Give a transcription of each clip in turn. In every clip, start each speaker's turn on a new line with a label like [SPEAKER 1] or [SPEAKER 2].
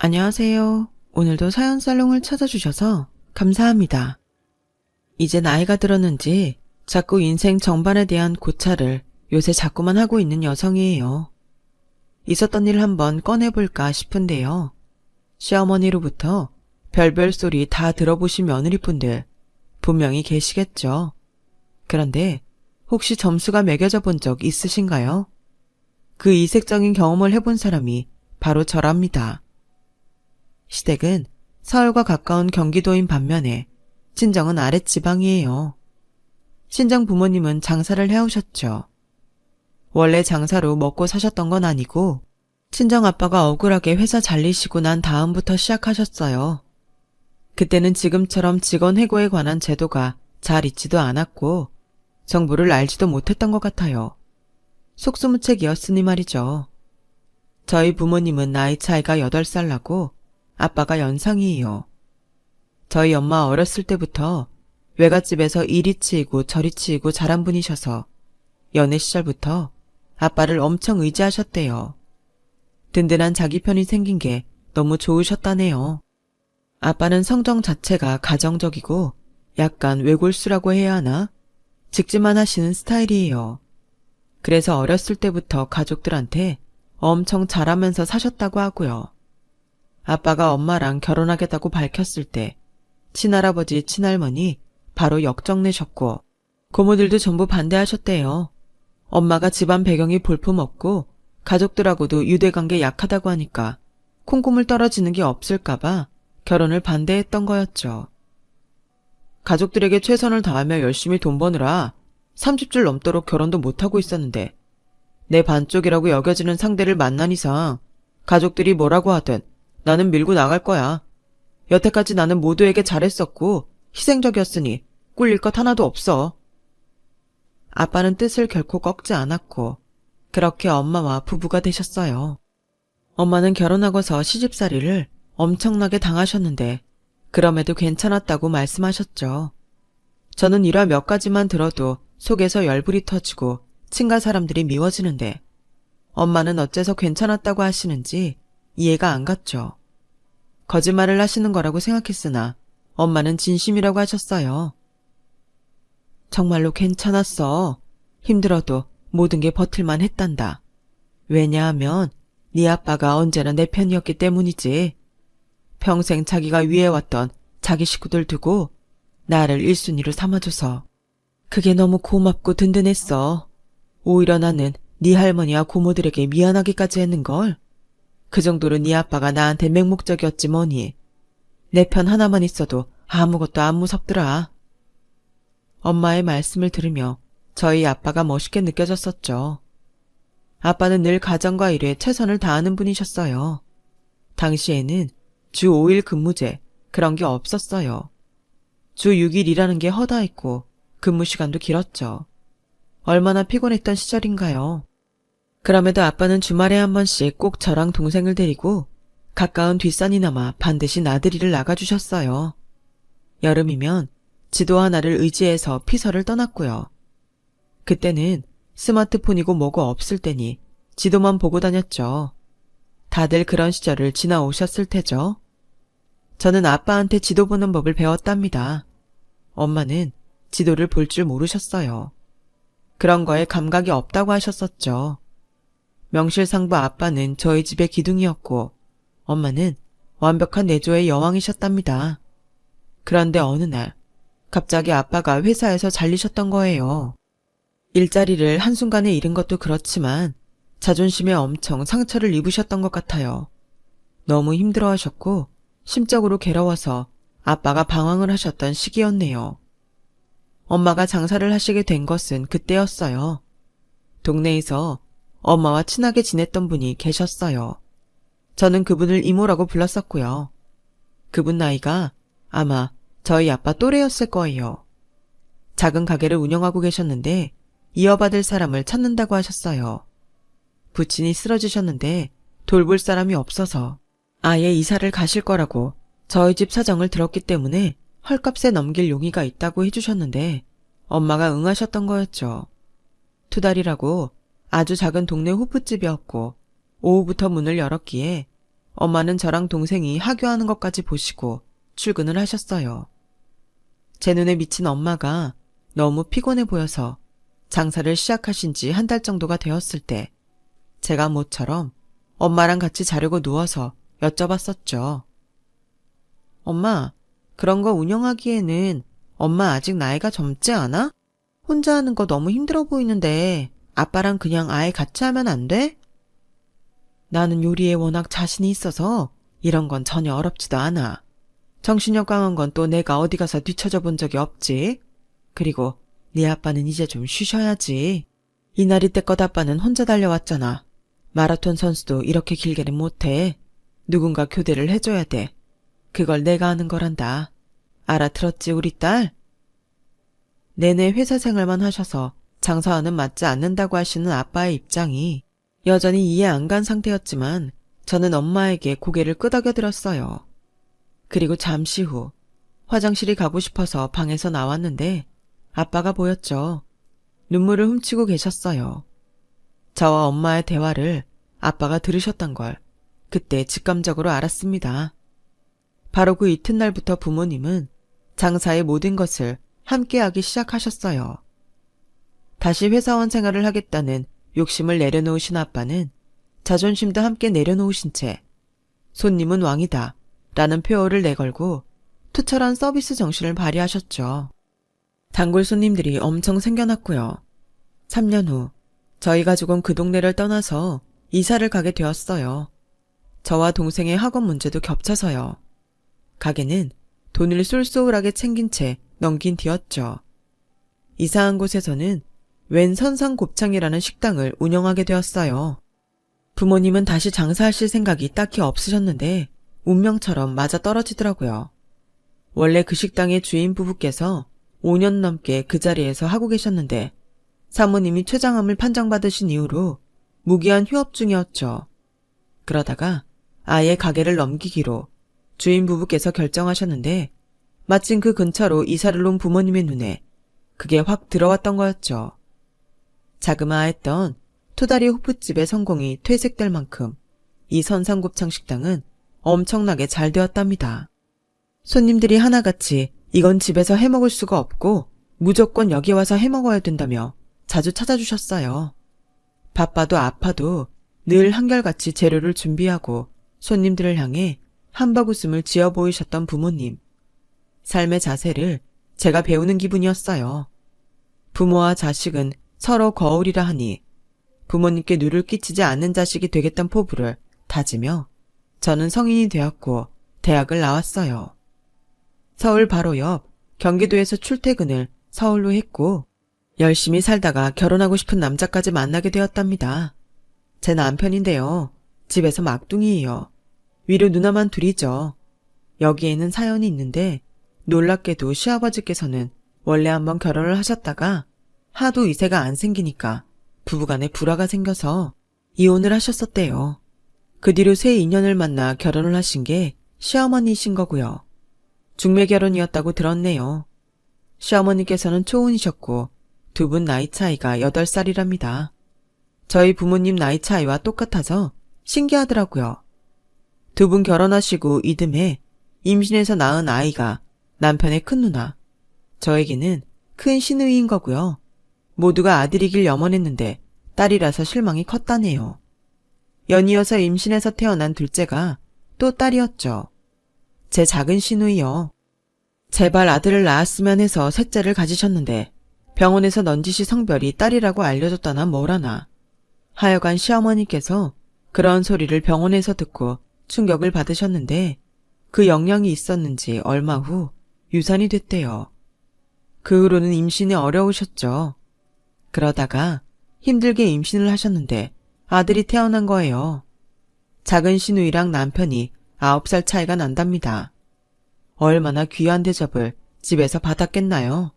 [SPEAKER 1] 안녕하세요. 오늘도 사연 살롱을 찾아주셔서 감사합니다. 이제 나이가 들었는지 자꾸 인생 전반에 대한 고찰을 요새 자꾸만 하고 있는 여성이에요. 있었던 일 한번 꺼내볼까 싶은데요. 시어머니로부터 별별 소리 다 들어보신 며느리분들 분명히 계시겠죠. 그런데 혹시 점수가 매겨져 본 적 있으신가요? 그 이색적인 경험을 해본 사람이 바로 저랍니다. 시댁은 서울과 가까운 경기도인 반면에 친정은 아랫지방이에요. 친정 부모님은 장사를 해오셨죠. 원래 장사로 먹고 사셨던 건 아니고 친정 아빠가 억울하게 회사 잘리시고 난 다음부터 시작하셨어요. 그때는 지금처럼 직원 해고에 관한 제도가 잘 있지도 않았고 정보를 알지도 못했던 것 같아요. 속수무책이었으니 말이죠. 저희 부모님은 나이 차이가 8살 나고 아빠가 연상이에요. 저희 엄마 어렸을 때부터 외갓집에서 이리 치이고 저리 치이고 자란 분이셔서 연애 시절부터 아빠를 엄청 의지하셨대요. 든든한 자기 편이 생긴 게 너무 좋으셨다네요. 아빠는 성정 자체가 가정적이고 약간 외골수라고 해야 하나? 직진만 하시는 스타일이에요. 그래서 어렸을 때부터 가족들한테 엄청 잘하면서 사셨다고 하고요. 아빠가 엄마랑 결혼하겠다고 밝혔을 때 친할아버지, 친할머니 바로 역정내셨고 고모들도 전부 반대하셨대요. 엄마가 집안 배경이 볼품없고 가족들하고도 유대관계 약하다고 하니까 콩고물 떨어지는 게 없을까봐 결혼을 반대했던 거였죠. 가족들에게 최선을 다하며 열심히 돈 버느라 30줄 넘도록 결혼도 못하고 있었는데 내 반쪽이라고 여겨지는 상대를 만난 이상 가족들이 뭐라고 하든 나는 밀고 나갈 거야. 여태까지 나는 모두에게 잘했었고 희생적이었으니 꿀릴 것 하나도 없어. 아빠는 뜻을 결코 꺾지 않았고 그렇게 엄마와 부부가 되셨어요. 엄마는 결혼하고서 시집살이를 엄청나게 당하셨는데 그럼에도 괜찮았다고 말씀하셨죠. 저는 일화 몇 가지만 들어도 속에서 열불이 터지고 친가 사람들이 미워지는데 엄마는 어째서 괜찮았다고 하시는지 이해가 안 갔죠. 거짓말을 하시는 거라고 생각했으나 엄마는 진심이라고 하셨어요. 정말로 괜찮았어. 힘들어도 모든 게 버틸만 했단다. 왜냐하면 네 아빠가 언제나 내 편이었기 때문이지. 평생 자기가 위해왔던 자기 식구들 두고 나를 1순위로 삼아줘서 그게 너무 고맙고 든든했어. 오히려 나는 네 할머니와 고모들에게 미안하기까지 했는걸. 그 정도로 네 아빠가 나한테 맹목적이었지 뭐니. 내 편 하나만 있어도 아무것도 안 무섭더라. 엄마의 말씀을 들으며 저희 아빠가 멋있게 느껴졌었죠. 아빠는 늘 가정과 일에 최선을 다하는 분이셨어요. 당시에는 주 5일 근무제 그런 게 없었어요. 주 6일 일하는 게 허다했고 근무 시간도 길었죠. 얼마나 피곤했던 시절인가요. 그럼에도 아빠는 주말에 한 번씩 꼭 저랑 동생을 데리고 가까운 뒷산이나마 반드시 나들이를 나가주셨어요. 여름이면 지도 하나를 의지해서 피서를 떠났고요. 그때는 스마트폰이고 뭐고 없을 때니 지도만 보고 다녔죠. 다들 그런 시절을 지나오셨을 테죠. 저는 아빠한테 지도 보는 법을 배웠답니다. 엄마는 지도를 볼 줄 모르셨어요. 그런 거에 감각이 없다고 하셨었죠. 명실상부 아빠는 저희 집의 기둥이었고 엄마는 완벽한 내조의 여왕이셨답니다. 그런데 어느 날 갑자기 아빠가 회사에서 잘리셨던 거예요. 일자리를 한순간에 잃은 것도 그렇지만 자존심에 엄청 상처를 입으셨던 것 같아요. 너무 힘들어하셨고 심적으로 괴로워서 아빠가 방황을 하셨던 시기였네요. 엄마가 장사를 하시게 된 것은 그때였어요. 동네에서 엄마와 친하게 지냈던 분이 계셨어요. 저는 그분을 이모라고 불렀었고요. 그분 나이가 아마 저희 아빠 또래였을 거예요. 작은 가게를 운영하고 계셨는데 이어받을 사람을 찾는다고 하셨어요. 부친이 쓰러지셨는데 돌볼 사람이 없어서 아예 이사를 가실 거라고 저희 집 사정을 들었기 때문에 헐값에 넘길 용의가 있다고 해주셨는데 엄마가 응하셨던 거였죠. 투달이라고 아주 작은 동네 호프집이었고 오후부터 문을 열었기에 엄마는 저랑 동생이 하교하는 것까지 보시고 출근을 하셨어요. 제 눈에 미친 엄마가 너무 피곤해 보여서 장사를 시작하신 지 한 달 정도가 되었을 때 제가 모처럼 엄마랑 같이 자려고 누워서 여쭤봤었죠. 엄마, 그런 거 운영하기에는 엄마 아직 나이가 젊지 않아? 혼자 하는 거 너무 힘들어 보이는데 아빠랑 그냥 아예 같이 하면 안 돼? 나는 요리에 워낙 자신이 있어서 이런 건 전혀 어렵지도 않아. 정신력 강한 건 또 내가 어디 가서 뒤처져 본 적이 없지. 그리고 네 아빠는 이제 좀 쉬셔야지. 이날이 때껏 아빠는 혼자 달려왔잖아. 마라톤 선수도 이렇게 길게는 못해. 누군가 교대를 해줘야 돼. 그걸 내가 하는 거란다. 알아들었지 우리 딸? 내내 회사 생활만 하셔서 장사와는 맞지 않는다고 하시는 아빠의 입장이 여전히 이해 안 간 상태였지만 저는 엄마에게 고개를 끄덕여드렸어요. 그리고 잠시 후 화장실이 가고 싶어서 방에서 나왔는데 아빠가 보였죠. 눈물을 훔치고 계셨어요. 저와 엄마의 대화를 아빠가 들으셨던 걸 그때 직감적으로 알았습니다. 바로 그 이튿날부터 부모님은 장사의 모든 것을 함께하기 시작하셨어요. 다시 회사원 생활을 하겠다는 욕심을 내려놓으신 아빠는 자존심도 함께 내려놓으신 채 손님은 왕이다 라는 표어를 내걸고 투철한 서비스 정신을 발휘하셨죠. 단골 손님들이 엄청 생겨났고요. 3년 후 저희 가족은 그 동네를 떠나서 이사를 가게 되었어요. 저와 동생의 학원 문제도 겹쳐서요. 가게는 돈을 쏠쏠하게 챙긴 채 넘긴 뒤였죠. 이사한 곳에서는 웬 선상곱창이라는 식당을 운영하게 되었어요. 부모님은 다시 장사하실 생각이 딱히 없으셨는데 운명처럼 맞아떨어지더라고요. 원래 그 식당의 주인 부부께서 5년 넘게 그 자리에서 하고 계셨는데 사모님이 췌장암을 판정받으신 이후로 무기한 휴업 중이었죠. 그러다가 아예 가게를 넘기기로 주인 부부께서 결정하셨는데 마침 그 근처로 이사를 온 부모님의 눈에 그게 확 들어왔던 거였죠. 자그마했던 토다리 호프집의 성공이 퇴색될 만큼 이 선상곱창 식당은 엄청나게 잘 되었답니다. 손님들이 하나같이 이건 집에서 해먹을 수가 없고 무조건 여기 와서 해먹어야 된다며 자주 찾아주셨어요. 바빠도 아파도 늘 한결같이 재료를 준비하고 손님들을 향해 한바구음을 지어 보이셨던 부모님. 삶의 자세를 제가 배우는 기분이었어요. 부모와 자식은 서로 거울이라 하니 부모님께 누를 끼치지 않는 자식이 되겠다는 포부를 다지며 저는 성인이 되었고 대학을 나왔어요. 서울 바로 옆 경기도에서 출퇴근을 서울로 했고 열심히 살다가 결혼하고 싶은 남자까지 만나게 되었답니다. 제 남편인데요. 집에서 막둥이에요. 위로 누나만 둘이죠. 여기에는 사연이 있는데 놀랍게도 시아버지께서는 원래 한번 결혼을 하셨다가 하도 이세가 안 생기니까 부부간에 불화가 생겨서 이혼을 하셨었대요. 그 뒤로 새 인연을 만나 결혼을 하신 게 시어머니이신 거고요. 중매 결혼이었다고 들었네요. 시어머니께서는 초혼이셨고 두 분 나이 차이가 8살이랍니다. 저희 부모님 나이 차이와 똑같아서 신기하더라고요. 두 분 결혼하시고 이듬해 임신해서 낳은 아이가 남편의 큰 누나, 저에게는 큰 시누이인 거고요. 모두가 아들이길 염원했는데 딸이라서 실망이 컸다네요. 연이어서 임신해서 태어난 둘째가 또 딸이었죠. 제 작은 시누이요. 제발 아들을 낳았으면 해서 셋째를 가지셨는데 병원에서 넌지시 성별이 딸이라고 알려줬다나 뭐라나. 하여간 시어머니께서 그런 소리를 병원에서 듣고 충격을 받으셨는데 그 영향이 있었는지 얼마 후 유산이 됐대요. 그 후로는 임신이 어려우셨죠. 그러다가 힘들게 임신을 하셨는데 아들이 태어난 거예요. 작은 시누이랑 남편이 9살 차이가 난답니다. 얼마나 귀한 대접을 집에서 받았겠나요?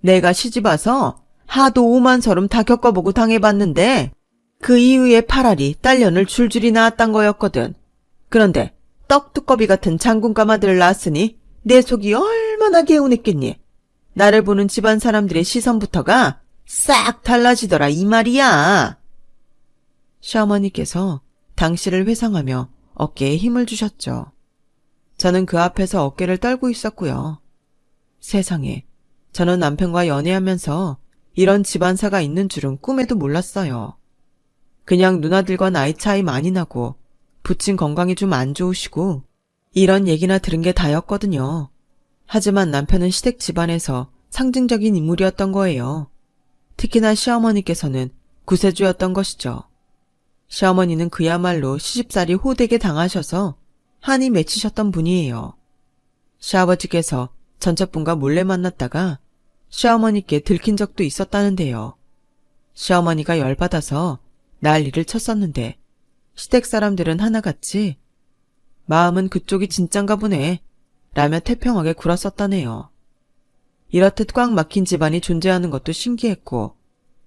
[SPEAKER 1] 내가 시집와서 하도 오만서름 다 겪어보고 당해봤는데 그 이후에 팔알이 딸년을 줄줄이 낳았단 거였거든. 그런데 떡두꺼비 같은 장군감 아들을 낳았으니 내 속이 얼마나 개운했겠니. 나를 보는 집안 사람들의 시선부터가 싹 달라지더라 이 말이야. 시어머니께서 당시를 회상하며 어깨에 힘을 주셨죠. 저는 그 앞에서 어깨를 떨고 있었고요. 세상에, 저는 남편과 연애하면서 이런 집안사가 있는 줄은 꿈에도 몰랐어요. 그냥 누나들과 나이 차이 많이 나고 부친 건강이 좀 안 좋으시고 이런 얘기나 들은 게 다였거든요. 하지만 남편은 시댁 집안에서 상징적인 인물이었던 거예요. 특히나 시어머니께서는 구세주였던 것이죠. 시어머니는 그야말로 시집살이 호되게 당하셔서 한이 맺히셨던 분이에요. 시아버지께서 전처분과 몰래 만났다가 시어머니께 들킨 적도 있었다는데요. 시어머니가 열받아서 난리를 쳤었는데 시댁 사람들은 하나같이 마음은 그쪽이 진짠가 보네 라며 태평하게 굴었었다네요. 이렇듯 꽉 막힌 집안이 존재하는 것도 신기했고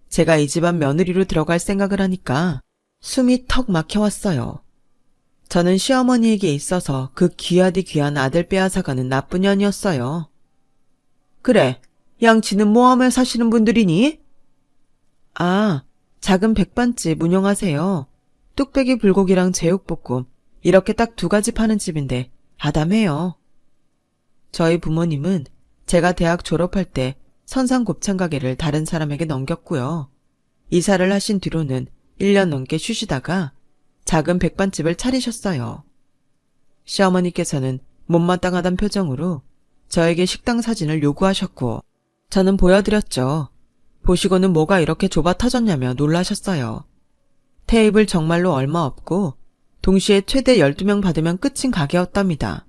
[SPEAKER 1] 제가 이 집안 며느리로 들어갈 생각을 하니까 숨이 턱 막혀왔어요. 저는 시어머니에게 있어서 그 귀하디 귀한 아들 빼앗아가는 나쁜 년이었어요. 그래, 양치는 뭐하며 사시는 분들이니? 아, 작은 백반집 운영하세요. 뚝배기 불고기랑 제육볶음 이렇게 딱 2가지 파는 집인데 아담해요. 저희 부모님은 제가 대학 졸업할 때 선상 곱창 가게를 다른 사람에게 넘겼고요. 이사를 하신 뒤로는 1년 넘게 쉬시다가 작은 백반집을 차리셨어요. 시어머니께서는 못마땅하단 표정으로 저에게 식당 사진을 요구하셨고 저는 보여드렸죠. 보시고는 뭐가 이렇게 좁아 터졌냐며 놀라셨어요. 테이블 정말로 얼마 없고 동시에 최대 12명 받으면 끝인 가게였답니다.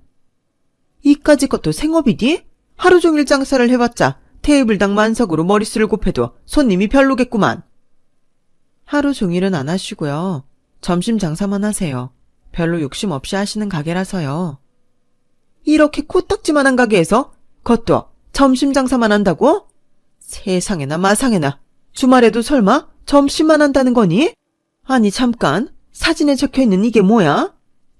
[SPEAKER 1] 이까지 것도 생업이니? 하루 종일 장사를 해봤자 테이블당 만석으로 머릿수를 곱해도 손님이 별로겠구만. 하루 종일은 안 하시고요. 점심 장사만 하세요. 별로 욕심 없이 하시는 가게라서요. 이렇게 코딱지만한 가게에서 그것도 점심 장사만 한다고? 세상에나 마상에나. 주말에도 설마 점심만 한다는 거니? 아니 잠깐, 사진에 적혀있는 이게 뭐야?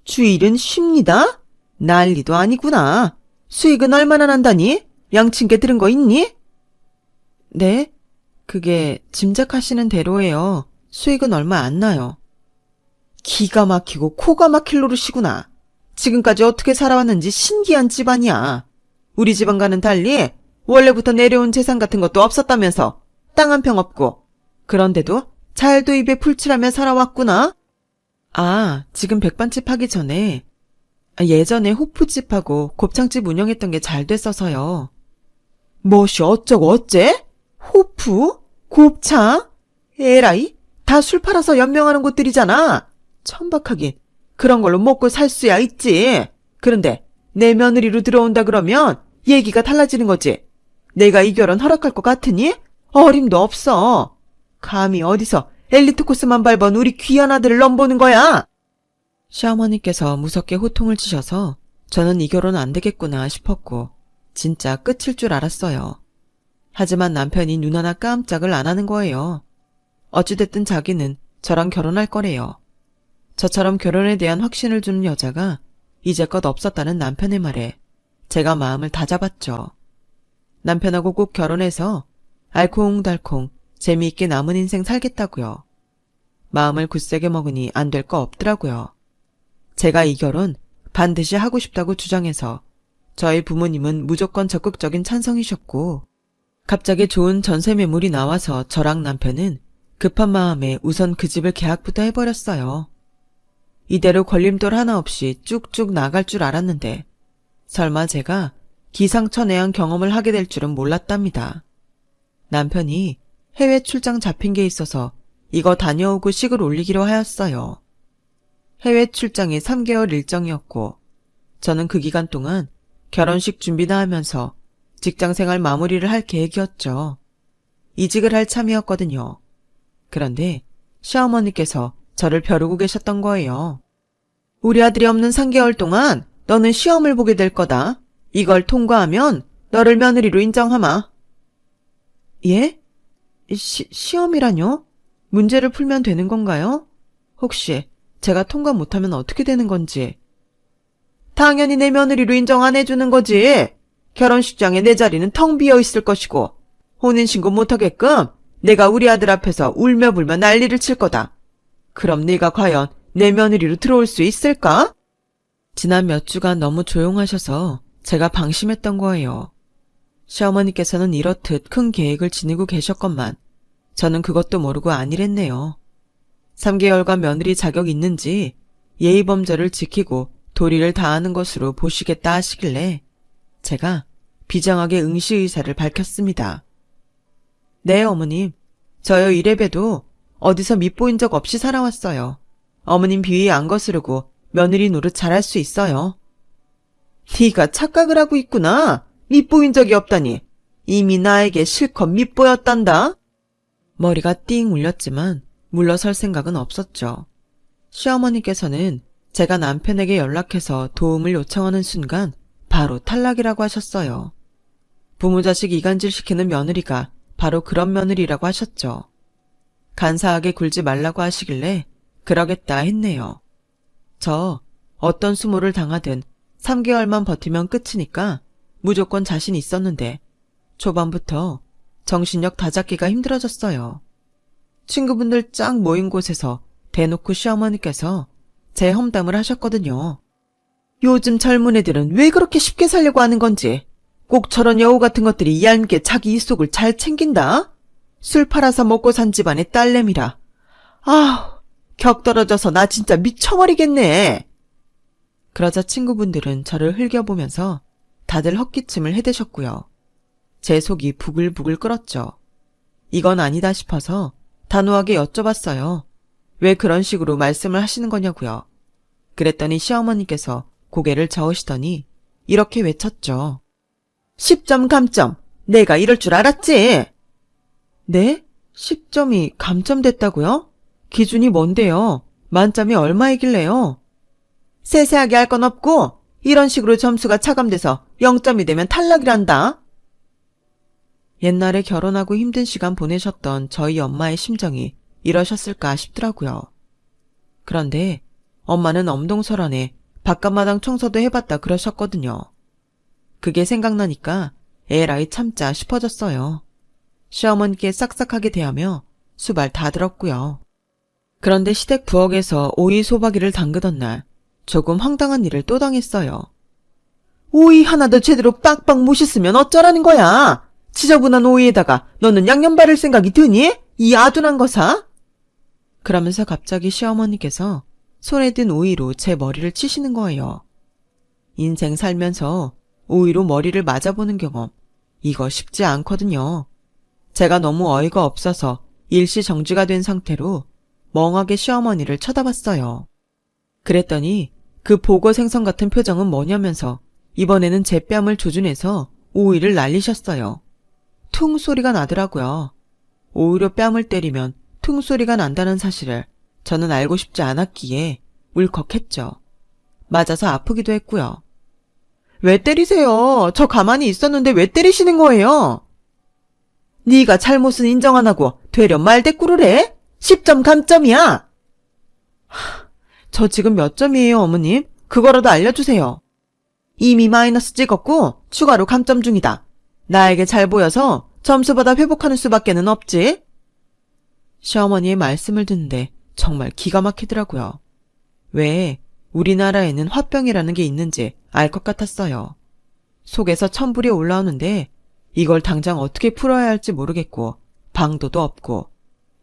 [SPEAKER 1] 주일은 쉽니다? 난리도 아니구나. 수익은 얼마나 난다니? 양친께 들은 거 있니? 네? 그게 짐작하시는 대로예요. 수익은 얼마 안 나요. 기가 막히고 코가 막힐 노릇이구나. 지금까지 어떻게 살아왔는지 신기한 집안이야. 우리 집안과는 달리 원래부터 내려온 재산 같은 것도 없었다면서 땅 한 평 없고 그런데도 잘도 입에 풀칠하며 살아왔구나. 아, 지금 백반집 하기 전에 예전에 호프집하고 곱창집 운영했던 게 잘 됐어서요. 뭐시 어쩌고 어째? 호프? 곱창? 에라이, 다 술 팔아서 연명하는 곳들이잖아. 천박하긴 그런 걸로 먹고 살 수야 있지. 그런데 내 며느리로 들어온다 그러면 얘기가 달라지는 거지. 내가 이 결혼 허락할 것 같으니? 어림도 없어. 감히 어디서 엘리트 코스만 밟은 우리 귀한 아들을 넘보는 거야. 시어머니께서 무섭게 호통을 치셔서 저는 이 결혼 안 되겠구나 싶었고 진짜 끝일 줄 알았어요. 하지만 남편이 눈 하나 깜짝을 안 하는 거예요. 어찌됐든 자기는 저랑 결혼할 거래요. 저처럼 결혼에 대한 확신을 주는 여자가 이제껏 없었다는 남편의 말에 제가 마음을 다잡았죠. 남편하고 꼭 결혼해서 알콩달콩 재미있게 남은 인생 살겠다고요. 마음을 굳세게 먹으니 안 될 거 없더라고요. 제가 이 결혼 반드시 하고 싶다고 주장해서 저희 부모님은 무조건 적극적인 찬성이셨고 갑자기 좋은 전세 매물이 나와서 저랑 남편은 급한 마음에 우선 그 집을 계약부터 해버렸어요. 이대로 걸림돌 하나 없이 쭉쭉 나갈 줄 알았는데 설마 제가 기상천외한 경험을 하게 될 줄은 몰랐답니다. 남편이 해외 출장 잡힌 게 있어서 이거 다녀오고 식을 올리기로 하였어요. 해외 출장이 3개월 일정이었고 저는 그 기간 동안 결혼식 준비나 하면서 직장생활 마무리를 할 계획이었죠. 이직을 할 참이었거든요. 그런데 시어머니께서 저를 벼르고 계셨던 거예요. 우리 아들이 없는 3개월 동안 너는 시험을 보게 될 거다. 이걸 통과하면 너를 며느리로 인정하마. 예? 시험이라뇨? 문제를 풀면 되는 건가요? 혹시 제가 통과 못하면 어떻게 되는 건지. 당연히 내 며느리로 인정 안 해주는 거지. 결혼식장에 내 자리는 텅 비어 있을 것이고 혼인신고 못하게끔 내가 우리 아들 앞에서 울며 불며 난리를 칠 거다. 그럼 네가 과연 내 며느리로 들어올 수 있을까? 지난 몇 주간 너무 조용하셔서 제가 방심했던 거예요. 시어머니께서는 이렇듯 큰 계획을 지니고 계셨건만 저는 그것도 모르고 아니랬네요. 3개월간 며느리 자격 있는지 예의범절을 지키고 도리를 다하는 것으로 보시겠다 하시길래 제가 비장하게 응시 의사를 밝혔습니다. 네, 어머님. 저요 이래봬도 어디서 밑보인 적 없이 살아왔어요. 어머님 비위 안 거스르고 며느리 노릇 잘할 수 있어요. 네가 착각을 하고 있구나. 밑보인 적이 없다니. 이미 나에게 실컷 밑보였단다. 머리가 띵 울렸지만 물러설 생각은 없었죠. 시어머니께서는 제가 남편에게 연락해서 도움을 요청하는 순간 바로 탈락이라고 하셨어요. 부모자식 이간질시키는 며느리가 바로 그런 며느리라고 하셨죠. 간사하게 굴지 말라고 하시길래 그러겠다 했네요. 저 어떤 수모를 당하든 3개월만 버티면 끝이니까 무조건 자신 있었는데 초반부터 정신력 다잡기가 힘들어졌어요. 친구분들 쫙 모인 곳에서 대놓고 시어머니께서 제 험담을 하셨거든요. 요즘 젊은 애들은 왜 그렇게 쉽게 살려고 하는 건지. 꼭 저런 여우 같은 것들이 얇게 자기 이속을 잘 챙긴다. 술 팔아서 먹고 산 집안의 딸내미라. 아우, 격 떨어져서 나 진짜 미쳐버리겠네. 그러자 친구분들은 저를 흘겨보면서 다들 헛기침을 해대셨고요. 제 속이 부글부글 끓었죠. 이건 아니다 싶어서 단호하게 여쭤봤어요. 왜 그런 식으로 말씀을 하시는 거냐고요. 그랬더니 시어머니께서 고개를 저으시더니 이렇게 외쳤죠. 10점 감점. 내가 이럴 줄 알았지? 네? 10점이 감점됐다고요? 기준이 뭔데요? 만점이 얼마이길래요? 세세하게 할 건 없고 이런 식으로 점수가 차감돼서 0점이 되면 탈락이란다. 옛날에 결혼하고 힘든 시간 보내셨던 저희 엄마의 심정이 이러셨을까 싶더라고요. 그런데 엄마는 엄동설안에 바깥마당 청소도 해봤다 그러셨거든요. 그게 생각나니까 에라이 참자 싶어졌어요. 시어머니께 싹싹하게 대하며 수발 다 들었고요. 그런데 시댁 부엌에서 오이 소박이를 담그던 날 조금 황당한 일을 또 당했어요. 오이 하나도 제대로 빡빡 못 씻으면 어쩌라는 거야? 지저분한 오이에다가 너는 양념 바를 생각이 드니? 이 아둔한 거사? 그러면서 갑자기 시어머니께서 손에 든 오이로 제 머리를 치시는 거예요. 인생 살면서 오이로 머리를 맞아보는 경험, 이거 쉽지 않거든요. 제가 너무 어이가 없어서 일시정지가 된 상태로 멍하게 시어머니를 쳐다봤어요. 그랬더니 그 보고생선 같은 표정은 뭐냐면서 이번에는 제 뺨을 조준해서 오이를 날리셨어요. 퉁 소리가 나더라고요. 오히려 뺨을 때리면 퉁 소리가 난다는 사실을 저는 알고 싶지 않았기에 울컥했죠. 맞아서 아프기도 했고요. 왜 때리세요? 저 가만히 있었는데 왜 때리시는 거예요? 네가 잘못은 인정 안 하고 되려 말대꾸를 해? 10점 감점이야. 저 지금 몇 점이에요, 어머님? 그거라도 알려주세요. 이미 마이너스 찍었고 추가로 감점 중이다. 나에게 잘 보여서 점수받아 회복하는 수밖에는 없지. 시어머니의 말씀을 듣는데 정말 기가 막히더라고요. 왜 우리나라에는 화병이라는 게 있는지 알 것 같았어요. 속에서 천불이 올라오는데 이걸 당장 어떻게 풀어야 할지 모르겠고 방도도 없고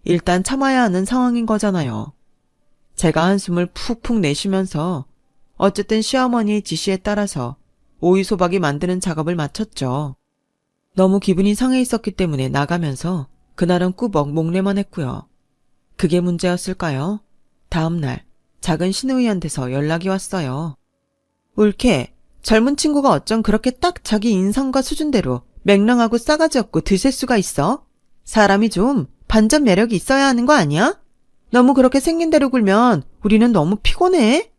[SPEAKER 1] 일단 참아야 하는 상황인 거잖아요. 제가 한숨을 푹푹 내쉬면서 어쨌든 시어머니의 지시에 따라서 오이소박이 만드는 작업을 마쳤죠. 너무 기분이 상해 있었기 때문에 나가면서 그날은 꾸벅 목례만 했고요. 그게 문제였을까요? 다음날 작은 신우이한테서 연락이 왔어요. 울케, 젊은 친구가 어쩜 그렇게 딱 자기 인성과 수준대로 맹랑하고 싸가지 없고 드실 수가 있어? 사람이 좀 반전 매력이 있어야 하는 거 아니야? 너무 그렇게 생긴 대로 굴면 우리는 너무 피곤해.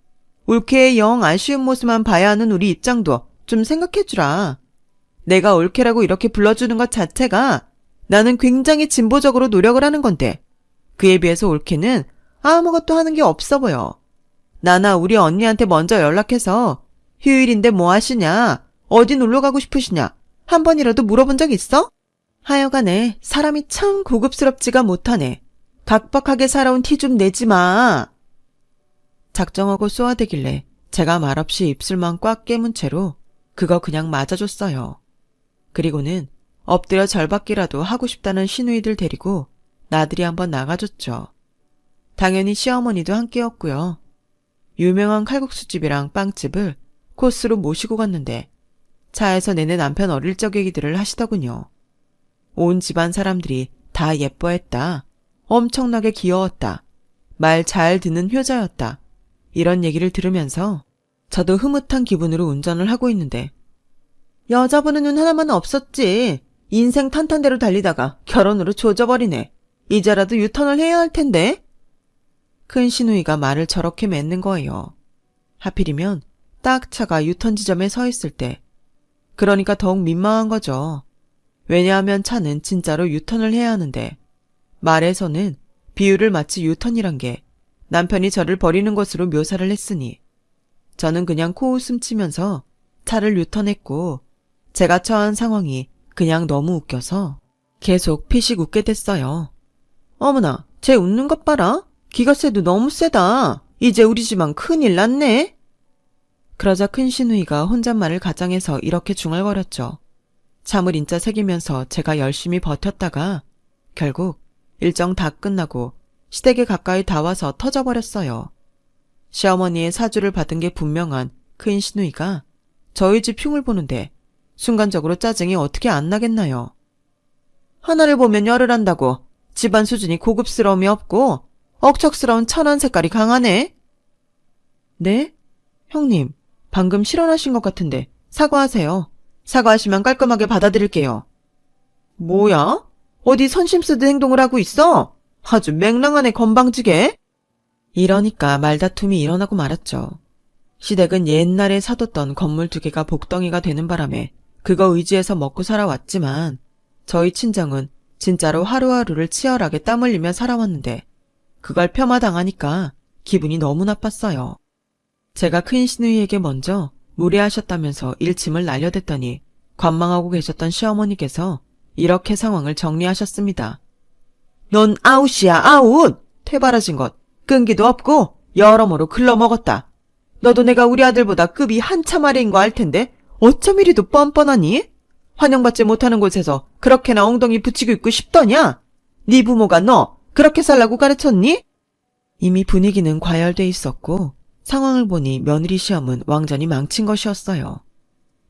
[SPEAKER 1] 올케의 영 아쉬운 모습만 봐야 하는 우리 입장도 좀 생각해주라. 내가 올케라고 이렇게 불러주는 것 자체가 나는 굉장히 진보적으로 노력을 하는 건데 그에 비해서 올케는 아무것도 하는 게 없어 보여. 나나 우리 언니한테 먼저 연락해서 휴일인데 뭐 하시냐? 어디 놀러 가고 싶으시냐? 한 번이라도 물어본 적 있어? 하여간에 사람이 참 고급스럽지가 못하네. 각박하게 살아온 티 좀 내지 마. 작정하고 쏘아대길래 제가 말없이 입술만 꽉 깨문 채로 그거 그냥 맞아줬어요. 그리고는 엎드려 절받기라도 하고 싶다는 시누이들 데리고 나들이 한번 나가줬죠. 당연히 시어머니도 함께였고요. 유명한 칼국수집이랑 빵집을 코스로 모시고 갔는데 차에서 내내 남편 어릴 적 얘기들을 하시더군요. 온 집안 사람들이 다 예뻐했다. 엄청나게 귀여웠다. 말 잘 듣는 효자였다. 이런 얘기를 들으면서 저도 흐뭇한 기분으로 운전을 하고 있는데 여자분은 눈 하나만 없었지. 인생 탄탄대로 달리다가 결혼으로 조져버리네. 이제라도 유턴을 해야 할 텐데. 큰 시누이가 말을 저렇게 맺는 거예요. 하필이면 딱 차가 유턴 지점에 서 있을 때. 그러니까 더욱 민망한 거죠. 왜냐하면 차는 진짜로 유턴을 해야 하는데 말에서는 비유를 마치 유턴이란 게 남편이 저를 버리는 것으로 묘사를 했으니 저는 그냥 코웃음 치면서 차를 유턴했고 제가 처한 상황이 그냥 너무 웃겨서 계속 피식 웃게 됐어요. 어머나, 쟤 웃는 것 봐라. 기가세도 너무 세다. 이제 우리 집안 큰일 났네. 그러자 큰 시누이가 혼잣말을 가장해서 이렇게 중얼거렸죠. 참을 인자 새기면서 제가 열심히 버텼다가 결국 일정 다 끝나고 시댁에 가까이 다 와서 터져버렸어요. 시어머니의 사주를 받은 게 분명한 큰 시누이가 저희 집 흉을 보는데 순간적으로 짜증이 어떻게 안 나겠나요. 하나를 보면 열을 한다고 집안 수준이 고급스러움이 없고 억척스러운 천한 색깔이 강하네. 네? 형님, 방금 실언하신 것 같은데 사과하세요. 사과하시면 깔끔하게 받아들일게요. 뭐야? 어디 선심 쓰듯 행동을 하고 있어? 아주 맹랑하네 건방지게. 이러니까 말다툼이 일어나고 말았죠. 시댁은 옛날에 사뒀던 건물 2개가 복덩이가 되는 바람에 그거 의지해서 먹고 살아왔지만 저희 친정은 진짜로 하루하루를 치열하게 땀 흘리며 살아왔는데 그걸 폄하당하니까 기분이 너무 나빴어요. 제가 큰 시누이에게 먼저 무례하셨다면서 일침을 날려댔더니 관망하고 계셨던 시어머니께서 이렇게 상황을 정리하셨습니다. 넌 아웃이야, 아웃! 퇴바라진 것, 끈기도 없고 여러모로 글러먹었다. 너도 내가 우리 아들보다 급이 한참 아래인 거 알 텐데 어쩜 이리도 뻔뻔하니? 환영받지 못하는 곳에서 그렇게나 엉덩이 붙이고 있고 싶더냐? 네 부모가 너 그렇게 살라고 가르쳤니? 이미 분위기는 과열돼 있었고 상황을 보니 며느리 시험은 완전히 망친 것이었어요.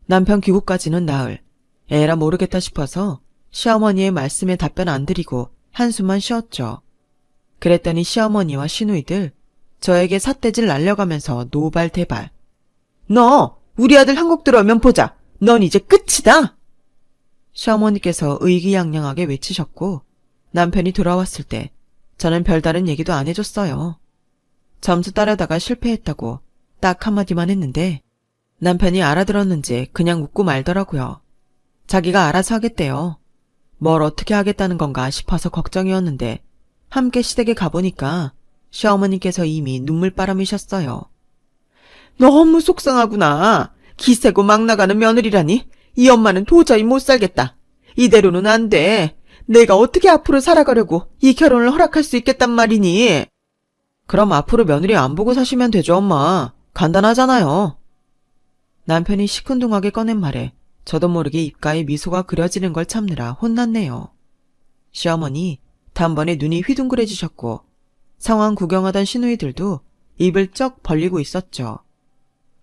[SPEAKER 1] 남편 귀국까지는 나을, 에라 모르겠다 싶어서 시어머니의 말씀에 답변 안 드리고 한숨만 쉬었죠. 그랬더니 시어머니와 시누이들 저에게 삿대질 날려가면서 노발대발. 너 우리 아들 한국 들어오면 보자. 넌 이제 끝이다. 시어머니께서 의기양양하게 외치셨고 남편이 돌아왔을 때 저는 별다른 얘기도 안 해줬어요. 점수 따려다가 실패했다고 딱 한마디만 했는데 남편이 알아들었는지 그냥 웃고 말더라고요. 자기가 알아서 하겠대요. 뭘 어떻게 하겠다는 건가 싶어서 걱정이었는데 함께 시댁에 가보니까 시어머니께서 이미 눈물바람이셨어요. 너무 속상하구나. 기세고 막 나가는 며느리라니. 이 엄마는 도저히 못 살겠다. 이대로는 안 돼. 내가 어떻게 앞으로 살아가려고 이 결혼을 허락할 수 있겠단 말이니. 그럼 앞으로 며느리 안 보고 사시면 되죠, 엄마. 간단하잖아요. 남편이 시큰둥하게 꺼낸 말에 저도 모르게 입가에 미소가 그려지는 걸 참느라 혼났네요. 시어머니 단번에 눈이 휘둥그레지셨고 상황 구경하던 시누이들도 입을 쩍 벌리고 있었죠.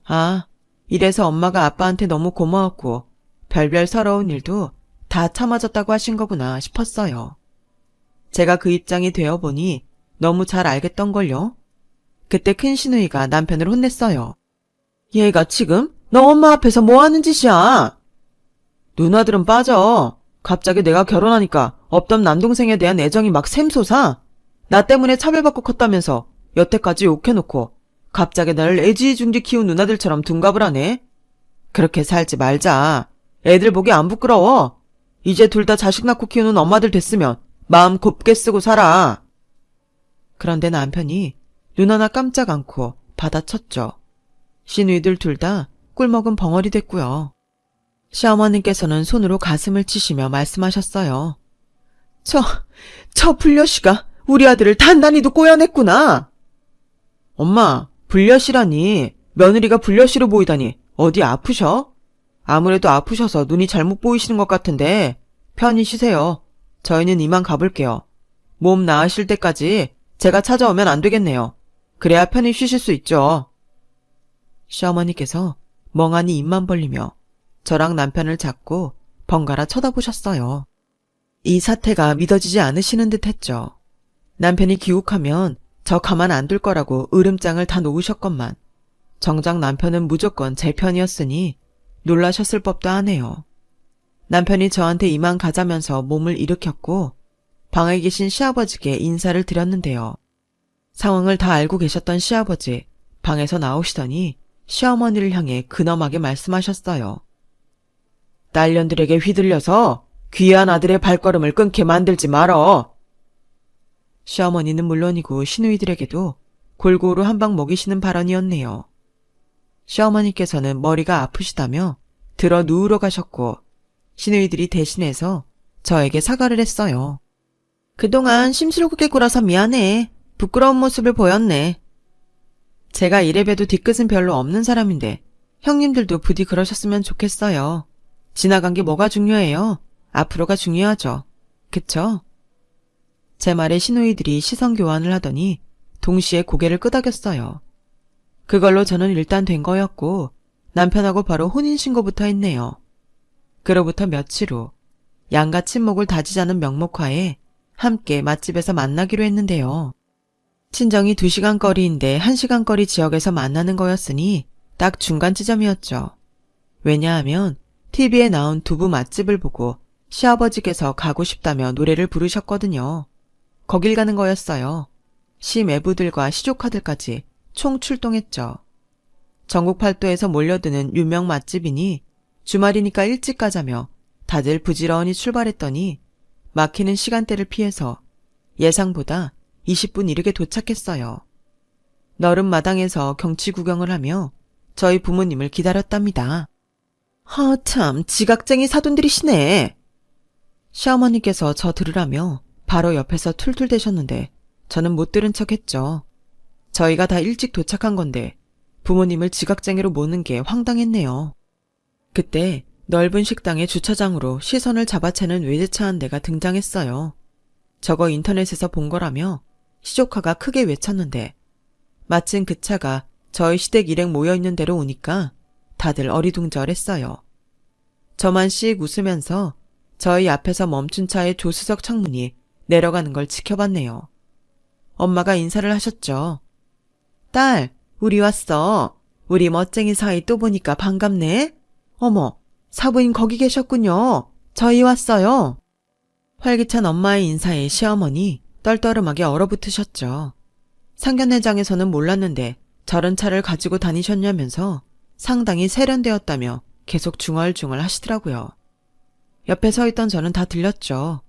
[SPEAKER 1] 아, 이래서 엄마가 아빠한테 너무 고마웠고 별별 서러운 일도 다 참아줬다고 하신 거구나 싶었어요. 제가 그 입장이 되어보니 너무 잘 알겠던걸요. 그때 큰 시누이가 남편을 혼냈어요. 얘가 지금 너 엄마 앞에서 뭐 하는 짓이야? 누나들은 빠져. 갑자기 내가 결혼하니까 없던 남동생에 대한 애정이 막 샘솟아. 나 때문에 차별받고 컸다면서 여태까지 욕해놓고 갑자기 나를 애지중지 키운 누나들처럼 둔갑을 하네. 그렇게 살지 말자. 애들 보기 안 부끄러워. 이제 둘 다 자식 낳고 키우는 엄마들 됐으면 마음 곱게 쓰고 살아. 그런데 남편이 눈 하나 깜짝 않고 받아쳤죠. 시누이들 둘 다 꿀먹은 벙어리 됐고요. 시어머님께서는 손으로 가슴을 치시며 말씀하셨어요. 저 불려씨가 우리 아들을 단단히도 꼬여냈구나. 엄마, 불려시라니. 며느리가 불려시로 보이다니. 어디 아프셔? 아무래도 아프셔서 눈이 잘못 보이시는 것 같은데 편히 쉬세요. 저희는 이만 가볼게요. 몸 나으실 때까지 제가 찾아오면 안 되겠네요. 그래야 편히 쉬실 수 있죠. 시어머니께서 멍하니 입만 벌리며 저랑 남편을 잡고 번갈아 쳐다보셨어요. 이 사태가 믿어지지 않으시는 듯 했죠. 남편이 기욱하면 저 가만 안 둘 거라고 으름장을 다 놓으셨건만 정작 남편은 무조건 제 편이었으니 놀라셨을 법도 하네요. 남편이 저한테 이만 가자면서 몸을 일으켰고 방에 계신 시아버지께 인사를 드렸는데요. 상황을 다 알고 계셨던 시아버지 방에서 나오시더니 시어머니를 향해 근엄하게 말씀하셨어요. 딸년들에게 휘둘려서 귀한 아들의 발걸음을 끊게 만들지 말어. 시어머니는 물론이고 시누이들에게도 골고루 한 방 먹이시는 발언이었네요. 시어머니께서는 머리가 아프시다며 들어 누우러 가셨고 시누이들이 대신해서 저에게 사과를 했어요. 그동안 심술궂게 굴어서 미안해. 부끄러운 모습을 보였네. 제가 이래봬도 뒤끝은 별로 없는 사람인데 형님들도 부디 그러셨으면 좋겠어요. 지나간 게 뭐가 중요해요. 앞으로가 중요하죠. 그쵸? 제 말에 시누이들이 시선 교환을 하더니 동시에 고개를 끄덕였어요. 그걸로 저는 일단 된 거였고 남편하고 바로 혼인신고부터 했네요. 그로부터 며칠 후 양가 친목을 다지자는 명목하에 함께 맛집에서 만나기로 했는데요. 친정이 2시간 거리인데 1시간 거리 지역에서 만나는 거였으니 딱 중간 지점이었죠. 왜냐하면 TV에 나온 두부 맛집을 보고 시아버지께서 가고 싶다며 노래를 부르셨거든요. 거길 가는 거였어요. 시 매부들과 시조카들까지 총 출동했죠. 전국 팔도에서 몰려드는 유명 맛집이니 주말이니까 일찍 가자며 다들 부지런히 출발했더니 막히는 시간대를 피해서 예상보다 20분 이르게 도착했어요. 너른 마당에서 경치 구경을 하며 저희 부모님을 기다렸답니다. 참 지각쟁이 사돈들이시네. 시어머니께서 저 들으라며 바로 옆에서 툴툴대셨는데 저는 못 들은 척했죠. 저희가 다 일찍 도착한 건데 부모님을 지각쟁이로 모는 게 황당했네요. 그때 넓은 식당의 주차장으로 시선을 잡아채는 외제차 한 대가 등장했어요. 저거 인터넷에서 본 거라며 시조카가 크게 외쳤는데 마침 그 차가 저희 시댁 일행 모여있는 데로 오니까 다들 어리둥절했어요. 저만 씩 웃으면서 저희 앞에서 멈춘 차의 조수석 창문이 내려가는 걸 지켜봤네요. 엄마가 인사를 하셨죠. 딸, 우리 왔어. 우리 멋쟁이 사이 또 보니까 반갑네. 어머, 사부인 거기 계셨군요. 저희 왔어요. 활기찬 엄마의 인사에 시어머니 떨떠름하게 얼어붙으셨죠. 상견례장에서는 몰랐는데 저런 차를 가지고 다니셨냐면서 상당히 세련되었다며 계속 중얼중얼 하시더라고요. 옆에 서 있던 저는 다 들렸죠.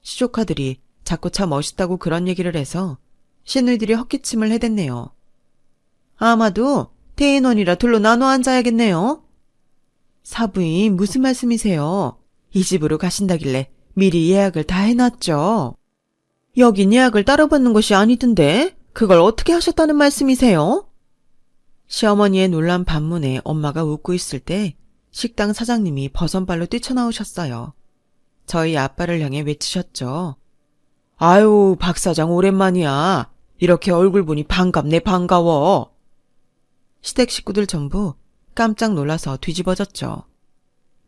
[SPEAKER 1] 시조카들이 자꾸 차 멋있다고 그런 얘기를 해서 시누이들이 헛기침을 해댔네요. 아마도 대인원이라 둘로 나눠 앉아야겠네요. 사부인 무슨 말씀이세요? 이 집으로 가신다길래 미리 예약을 다 해놨죠. 여긴 예약을 따로 받는 것이 아니던데 그걸 어떻게 하셨다는 말씀이세요? 시어머니의 놀란 반문에 엄마가 웃고 있을 때 식당 사장님이 버선발로 뛰쳐나오셨어요. 저희 아빠를 향해 외치셨죠. 아유, 박 사장 오랜만이야. 이렇게 얼굴 보니 반갑네 반가워. 시댁 식구들 전부 깜짝 놀라서 뒤집어졌죠.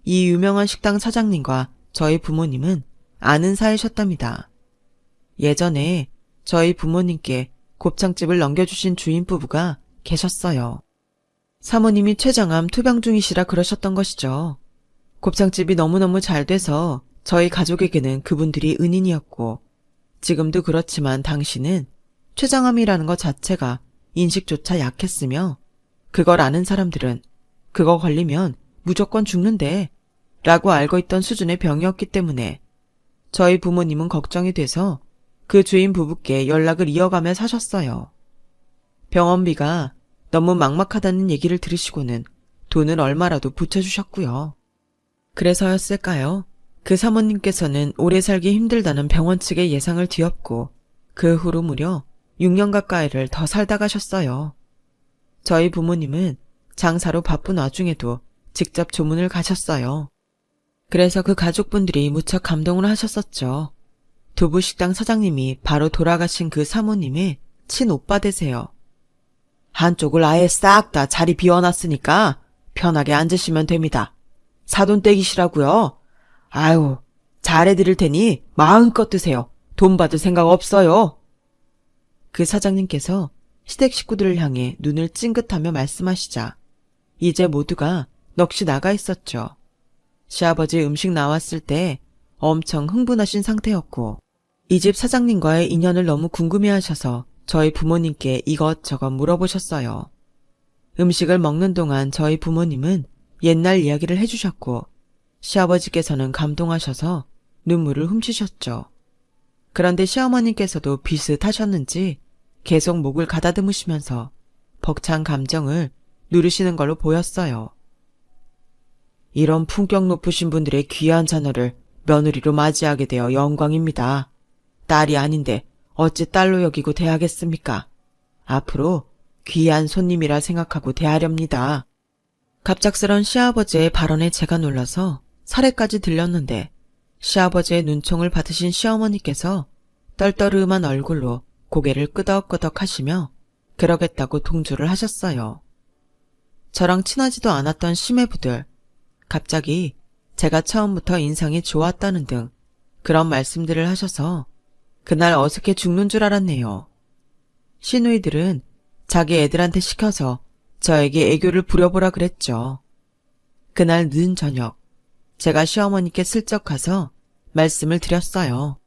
[SPEAKER 1] 이 유명한 식당 사장님과 저희 부모님은 아는 사이셨답니다. 예전에 저희 부모님께 곱창집을 넘겨주신 주인 부부가 계셨어요. 사모님이 췌장암 투병 중이시라 그러셨던 것이죠. 곱창집이 너무너무 잘 돼서 저희 가족에게는 그분들이 은인이었고 지금도 그렇지만 당시는 췌장암이라는 것 자체가 인식조차 약했으며 그걸 아는 사람들은 그거 걸리면 무조건 죽는데 라고 알고 있던 수준의 병이었기 때문에 저희 부모님은 걱정이 돼서 그 주인 부부께 연락을 이어가며 사셨어요. 병원비가 너무 막막하다는 얘기를 들으시고는 돈을 얼마라도 붙여주셨고요. 그래서였을까요? 그 사모님께서는 오래 살기 힘들다는 병원 측의 예상을 뒤엎고 그 후로 무려 6년 가까이를 더 살다 가셨어요. 저희 부모님은 장사로 바쁜 와중에도 직접 조문을 가셨어요. 그래서 그 가족분들이 무척 감동을 하셨었죠. 두부식당 사장님이 바로 돌아가신 그 사모님의 친오빠 되세요. 한쪽을 아예 싹 다 자리 비워놨으니까 편하게 앉으시면 됩니다. 사돈 떼기시라고요. 아유, 잘해드릴 테니 마음껏 드세요. 돈 받을 생각 없어요. 그 사장님께서 시댁 식구들을 향해 눈을 찡긋하며 말씀하시자 이제 모두가 넋이 나가 있었죠. 시아버지 음식 나왔을 때 엄청 흥분하신 상태였고 이 집 사장님과의 인연을 너무 궁금해하셔서 저희 부모님께 이것저것 물어보셨어요. 음식을 먹는 동안 저희 부모님은 옛날 이야기를 해주셨고 시아버지께서는 감동하셔서 눈물을 훔치셨죠. 그런데 시어머님께서도 비슷하셨는지 계속 목을 가다듬으시면서 벅찬 감정을 누르시는 걸로 보였어요. 이런 품격 높으신 분들의 귀한 자녀를 며느리로 맞이하게 되어 영광입니다. 딸이 아닌데 어찌 딸로 여기고 대하겠습니까? 앞으로 귀한 손님이라 생각하고 대하렵니다. 갑작스런 시아버지의 발언에 제가 놀라서 살해까지 들렸는데 시아버지의 눈총을 받으신 시어머니께서 떨떠름한 얼굴로 고개를 끄덕끄덕 하시며 그러겠다고 동조를 하셨어요. 저랑 친하지도 않았던 시매부들, 갑자기 제가 처음부터 인상이 좋았다는 등 그런 말씀들을 하셔서 그날 어색해 죽는 줄 알았네요. 시누이들은 자기 애들한테 시켜서 저에게 애교를 부려보라 그랬죠. 그날 늦은 저녁, 제가 시어머니께 슬쩍 가서 말씀을 드렸어요.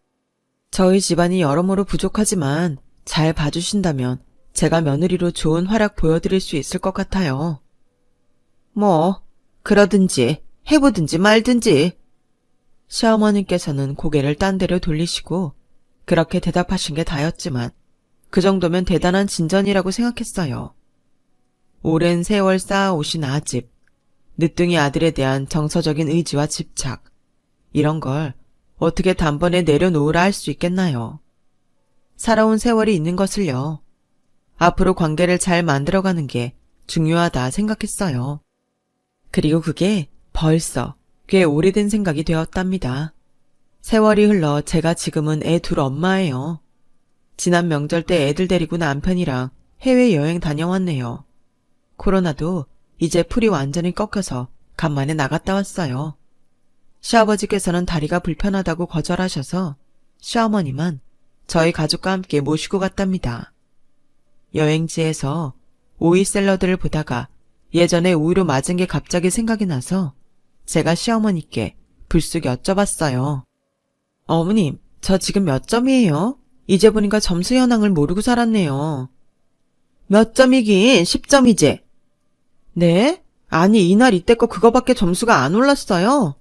[SPEAKER 1] 저희 집안이 여러모로 부족하지만 잘 봐주신다면 제가 며느리로 좋은 활약 보여드릴 수 있을 것 같아요. 뭐 그러든지 해보든지 말든지. 시어머님께서는 고개를 딴 데로 돌리시고 그렇게 대답하신 게 다였지만 그 정도면 대단한 진전이라고 생각했어요. 오랜 세월 쌓아오신 아집, 늦둥이 아들에 대한 정서적인 의지와 집착, 이런 걸 어떻게 단번에 내려놓으라 할 수 있겠나요? 살아온 세월이 있는 것을요. 앞으로 관계를 잘 만들어가는 게 중요하다 생각했어요. 그리고 그게 벌써 꽤 오래된 생각이 되었답니다. 세월이 흘러 제가 지금은 애 둘 엄마예요. 지난 명절 때 애들 데리고 남편이랑 해외여행 다녀왔네요. 코로나도 이제 풀이 완전히 꺾여서 간만에 나갔다 왔어요. 시아버지께서는 다리가 불편하다고 거절하셔서 시어머니만 저희 가족과 함께 모시고 갔답니다. 여행지에서 오이 샐러드를 보다가 예전에 오이로 맞은 게 갑자기 생각이 나서 제가 시어머니께 불쑥 여쭤봤어요. 어머님, 저 지금 몇 점이에요? 이제 보니까 점수 현황을 모르고 살았네요. 몇 점이긴 10점이지. 네? 아니 이날 이때 거 그거밖에 점수가 안 올랐어요.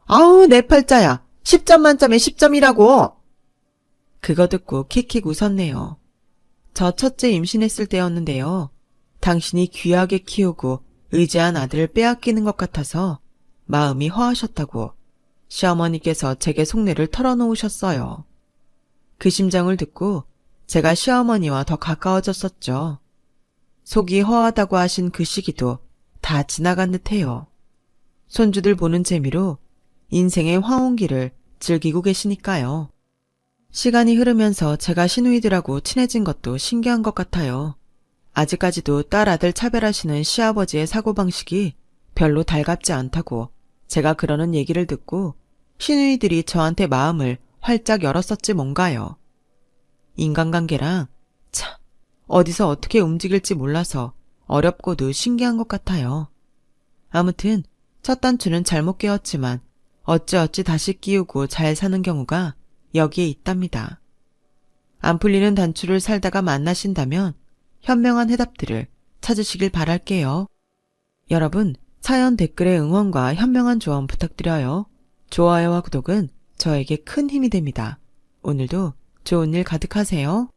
[SPEAKER 1] 아우 내 팔자야. 10점 만점에 10점이라고. 그거 듣고 킥킥 웃었네요. 저 첫째 임신했을 때였는데요. 당신이 귀하게 키우고 의지한 아들을 빼앗기는 것 같아서 마음이 허하셨다고 시어머니께서 제게 속내를 털어놓으셨어요. 그 심정을 듣고 제가 시어머니와 더 가까워졌었죠. 속이 허하다고 하신 그 시기도 다 지나간 듯해요. 손주들 보는 재미로 인생의 황혼기를 즐기고 계시니까요. 시간이 흐르면서 제가 시누이들하고 친해진 것도 신기한 것 같아요. 아직까지도 딸 아들 차별하시는 시아버지의 사고방식이 별로 달갑지 않다고 제가 그러는 얘기를 듣고 시누이들이 저한테 마음을 활짝 열었었지 뭔가요. 인간관계랑 참 어디서 어떻게 움직일지 몰라서 어렵고도 신기한 것 같아요. 아무튼 첫 단추는 잘못 깨었지만 어찌어찌 다시 끼우고 잘 사는 경우가 여기에 있답니다. 안 풀리는 단추를 살다가 만나신다면 현명한 해답들을 찾으시길 바랄게요. 여러분, 사연 댓글에 응원과 현명한 조언 부탁드려요. 좋아요와 구독은 저에게 큰 힘이 됩니다. 오늘도 좋은 일 가득하세요.